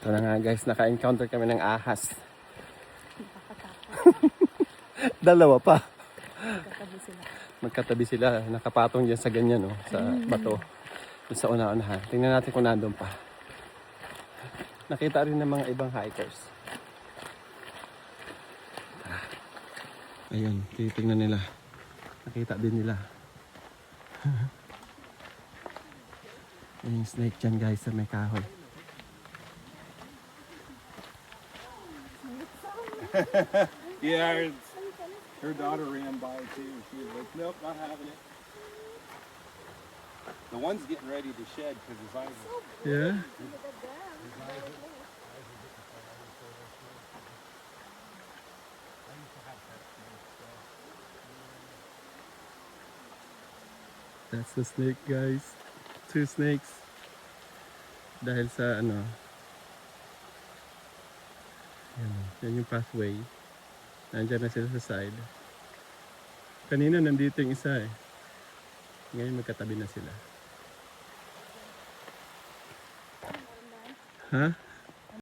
Ito na nga guys, naka-encounter kami ng ahas. Dalawa pa. Magkatabi sila. Magkatabi sila, nakapatong dyan sa ganyan, no? Sa bato. Doon sa una-unahan. Tingnan natin kung nandun pa. Nakita rin ng mga ibang hikers. Ayun, titingnan nila. Nakita din nila. Ayun yung snake dyan guys sa may kahoy. Yeah, her daughter ran by too. She was like, nope, not having it. The one's getting ready to shed because his eyes are... Yeah? That's the snake guys. 2 snakes. Dahil sa ano. Yan yung pathway. Nandiyan na sila sa side. Kanina nandito yung isa eh. Ngayon magkatabi na sila. Ha?